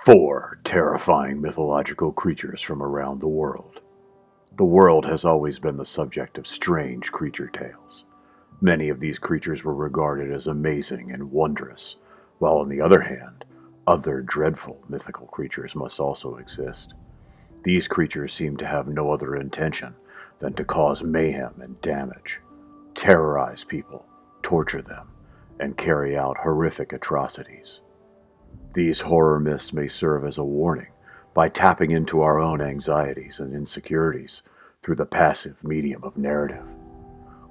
4 terrifying mythological creatures from around the world. The world has always been the subject of strange creature tales. Many of these creatures were regarded as amazing and wondrous, while on the other hand, other dreadful mythical creatures must also exist. These creatures seem to have no other intention than to cause mayhem and damage, terrorize people, torture them, and carry out horrific atrocities. These horror myths may serve as a warning by tapping into our own anxieties and insecurities through the passive medium of narrative.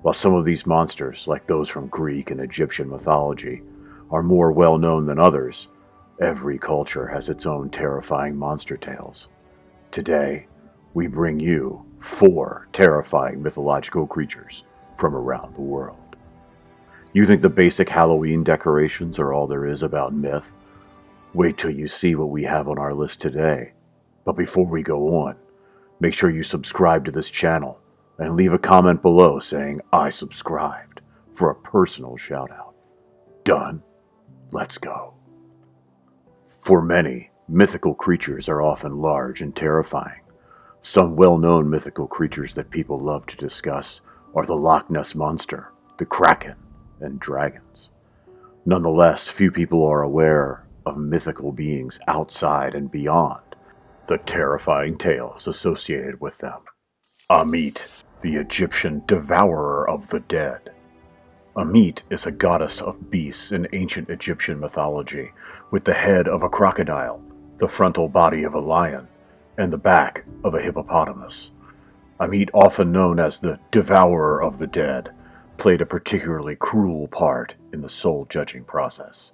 While some of these monsters, like those from Greek and Egyptian mythology, are more well known than others, every culture has its own terrifying monster tales. Today, we bring you 4 terrifying mythological creatures from around the world. You think the basic Halloween decorations are all there is about myth? Wait till you see what we have on our list today. But before we go on, make sure you subscribe to this channel and leave a comment below saying I subscribed for a personal shout out. Done? Let's go. For many, mythical creatures are often large and terrifying. Some well-known mythical creatures that people love to discuss are the Loch Ness Monster, the Kraken, and dragons. Nonetheless, few people are aware of mythical beings outside and beyond the terrifying tales associated with them. Ammit, the Egyptian Devourer of the Dead. Ammit is a goddess of beasts in ancient Egyptian mythology, with the head of a crocodile, the frontal body of a lion, and the back of a hippopotamus. Ammit, often known as the Devourer of the Dead, played a particularly cruel part in the soul-judging process.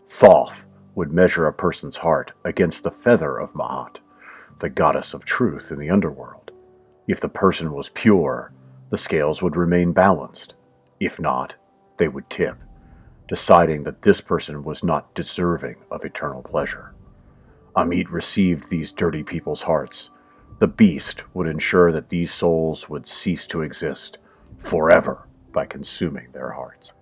Thoth would measure a person's heart against the feather of Maat, the goddess of truth in the underworld. If the person was pure, the scales would remain balanced. If not, they would tip, deciding that this person was not deserving of eternal pleasure. Ammit received these dirty people's hearts. The beast would ensure that these souls would cease to exist forever by consuming their hearts.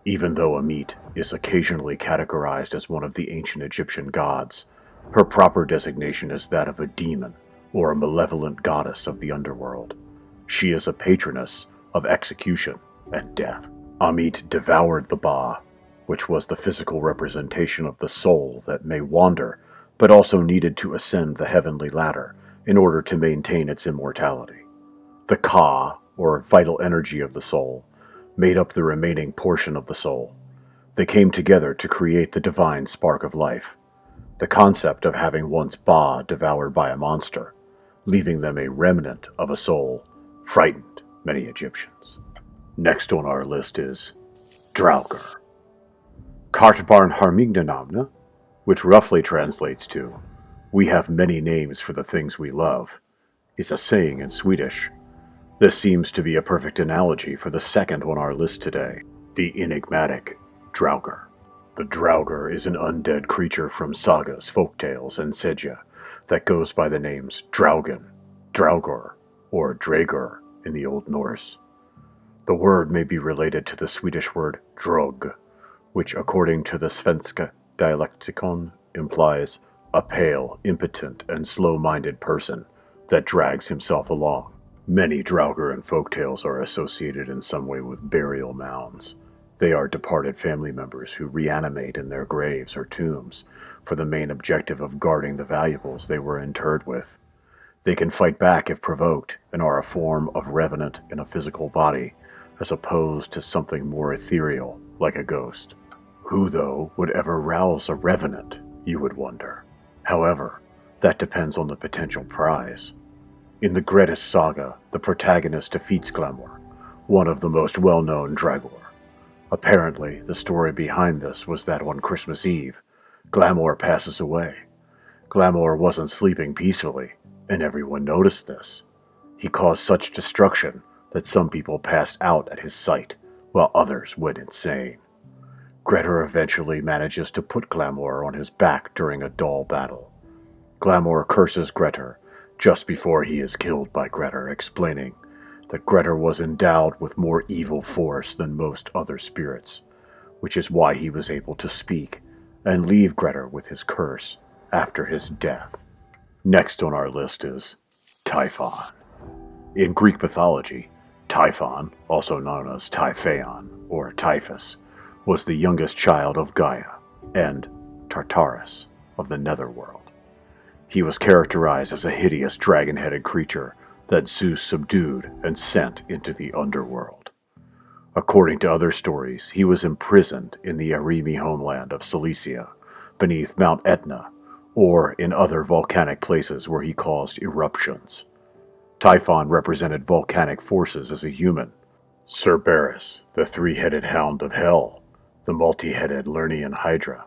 Even though Ammit is occasionally categorized as one of the ancient Egyptian gods, her proper designation is that of a demon or a malevolent goddess of the underworld. She is a patroness of execution and death. Ammit devoured the Ba, which was the physical representation of the soul that may wander, but also needed to ascend the heavenly ladder in order to maintain its immortality. The Ka, or vital energy of the soul, made up the remaining portion of the soul. They came together to create the divine spark of life. The concept of having one's Ba devoured by a monster, leaving them a remnant of a soul, frightened many Egyptians. Next on our list is Draugur. Kartbarn Harmignanamna, which roughly translates to, "We have many names for the things we love," is a saying in Swedish. This seems to be a perfect analogy for the second on our list today, the enigmatic Draugur. The Draugur is an undead creature from sagas, folktales, and sedja that goes by the names Draugen, Draugur, or Draugur in the Old Norse. The word may be related to the Swedish word drog, which according to the Svenska dialektikon implies a pale, impotent, and slow-minded person that drags himself along. Many Draugur and folktales are associated in some way with burial mounds. They are departed family members who reanimate in their graves or tombs for the main objective of guarding the valuables they were interred with. They can fight back if provoked and are a form of revenant in a physical body, as opposed to something more ethereal, like a ghost. Who, though, would ever rouse a revenant, you would wonder? However, that depends on the potential prize. In the Grettis saga, the protagonist defeats Glamour, one of the most well-known Draugur. Apparently, the story behind this was that on Christmas Eve, Glamour passes away. Glamour wasn't sleeping peacefully, and everyone noticed this. He caused such destruction that some people passed out at his sight, while others went insane. Grettir eventually manages to put Glamour on his back during a dull battle. Glamour curses Grettir just before he is killed by Grettir, explaining that Grettir was endowed with more evil force than most other spirits, which is why he was able to speak and leave Grettir with his curse after his death. Next on our list is Typhon. In Greek mythology, Typhon, also known as Typhaon or Typhus, was the youngest child of Gaia and Tartarus of the Netherworld. He was characterized as a hideous dragon-headed creature that Zeus subdued and sent into the underworld. According to other stories, he was imprisoned in the Arimi homeland of Cilicia, beneath Mount Etna, or in other volcanic places where he caused eruptions. Typhon represented volcanic forces as a human. Cerberus, the three-headed hound of hell, the multi-headed Lernaean Hydra,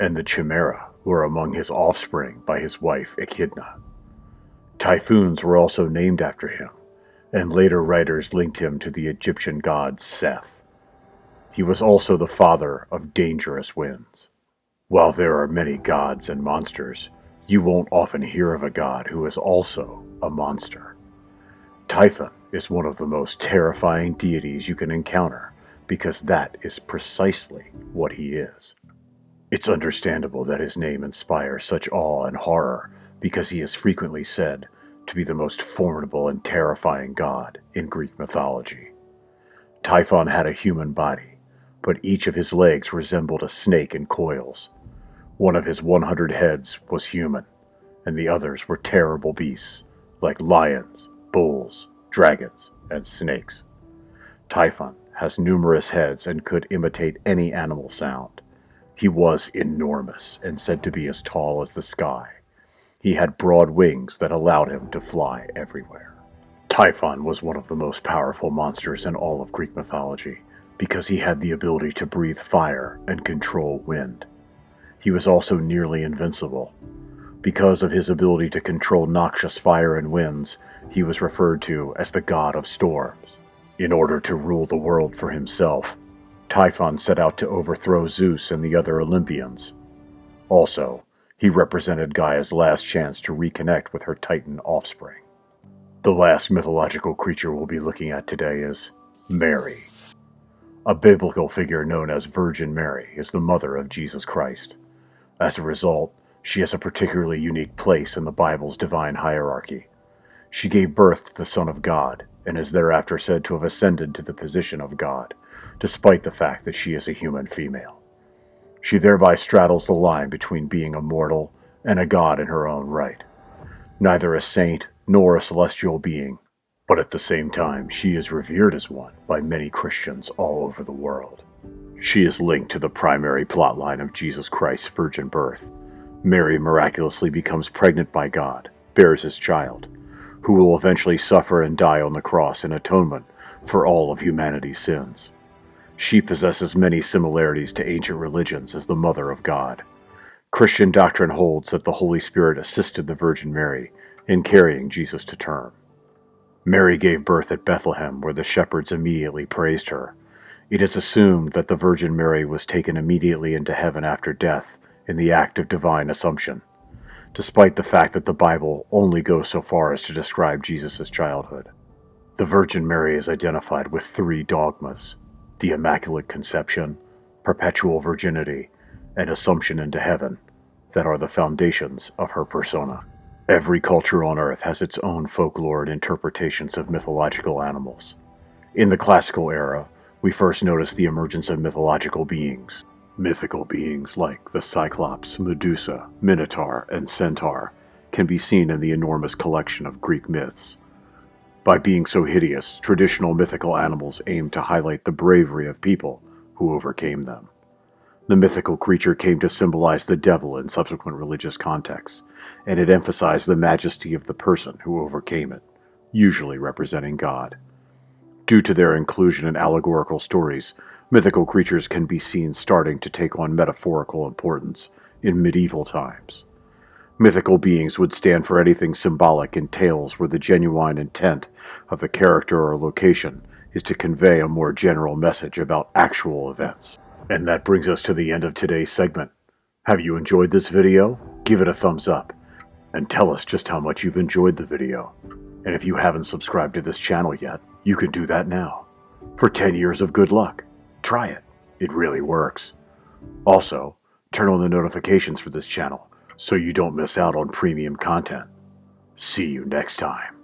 and the Chimera were among his offspring by his wife Echidna. Typhoons were also named after him, and later writers linked him to the Egyptian god Seth. He was also the father of dangerous winds. While there are many gods and monsters, you won't often hear of a god who is also a monster. Typhon is one of the most terrifying deities you can encounter, because that is precisely what he is. It's understandable that his name inspires such awe and horror, because he is frequently said to be the most formidable and terrifying god in Greek mythology. Typhon had a human body, but each of his legs resembled a snake in coils. One of his 100 heads was human, and the others were terrible beasts, like lions, bulls, dragons, and snakes. Typhon has numerous heads and could imitate any animal sound. He was enormous and said to be as tall as the sky. He had broad wings that allowed him to fly everywhere. Typhon was one of the most powerful monsters in all of Greek mythology because he had the ability to breathe fire and control wind. He was also nearly invincible. Because of his ability to control noxious fire and winds, he was referred to as the god of storms. In order to rule the world for himself, Typhon set out to overthrow Zeus and the other Olympians. Also, he represented Gaia's last chance to reconnect with her Titan offspring. The last mythological creature we'll be looking at today is Mary. A biblical figure known as Virgin Mary is the mother of Jesus Christ. As a result, she has a particularly unique place in the Bible's divine hierarchy. She gave birth to the Son of God, and is thereafter said to have ascended to the position of God, despite the fact that she is a human female. She thereby straddles the line between being a mortal and a god in her own right. Neither a saint nor a celestial being, but at the same time she is revered as one by many Christians all over the world. She is linked to the primary plotline of Jesus Christ's virgin birth. Mary miraculously becomes pregnant by God, bears his child, who will eventually suffer and die on the cross in atonement for all of humanity's sins. She possesses many similarities to ancient religions as the Mother of God. Christian doctrine holds that the Holy Spirit assisted the Virgin Mary in carrying Jesus to term. Mary gave birth at Bethlehem, where the shepherds immediately praised her. It is assumed that the Virgin Mary was taken immediately into heaven after death in the act of divine assumption, despite the fact that the Bible only goes so far as to describe Jesus' childhood. The Virgin Mary is identified with 3 dogmas: the Immaculate Conception, perpetual virginity, and assumption into heaven, that are the foundations of her persona. Every culture on Earth has its own folklore and interpretations of mythological animals. In the classical era, we first noticed the emergence of mythological beings. Mythical beings like the Cyclops, Medusa, Minotaur, and Centaur can be seen in the enormous collection of Greek myths. By being so hideous, traditional mythical animals aim to highlight the bravery of people who overcame them. The mythical creature came to symbolize the devil in subsequent religious contexts, and it emphasized the majesty of the person who overcame it, usually representing God. Due to their inclusion in allegorical stories, mythical creatures can be seen starting to take on metaphorical importance in medieval times. Mythical beings would stand for anything symbolic in tales where the genuine intent of the character or location is to convey a more general message about actual events. And that brings us to the end of today's segment. Have you enjoyed this video? Give it a thumbs up, and tell us just how much you've enjoyed the video. And if you haven't subscribed to this channel yet, you can do that now. For 10 years of good luck. Try it. It really works. Also, turn on the notifications for this channel so you don't miss out on premium content. See you next time.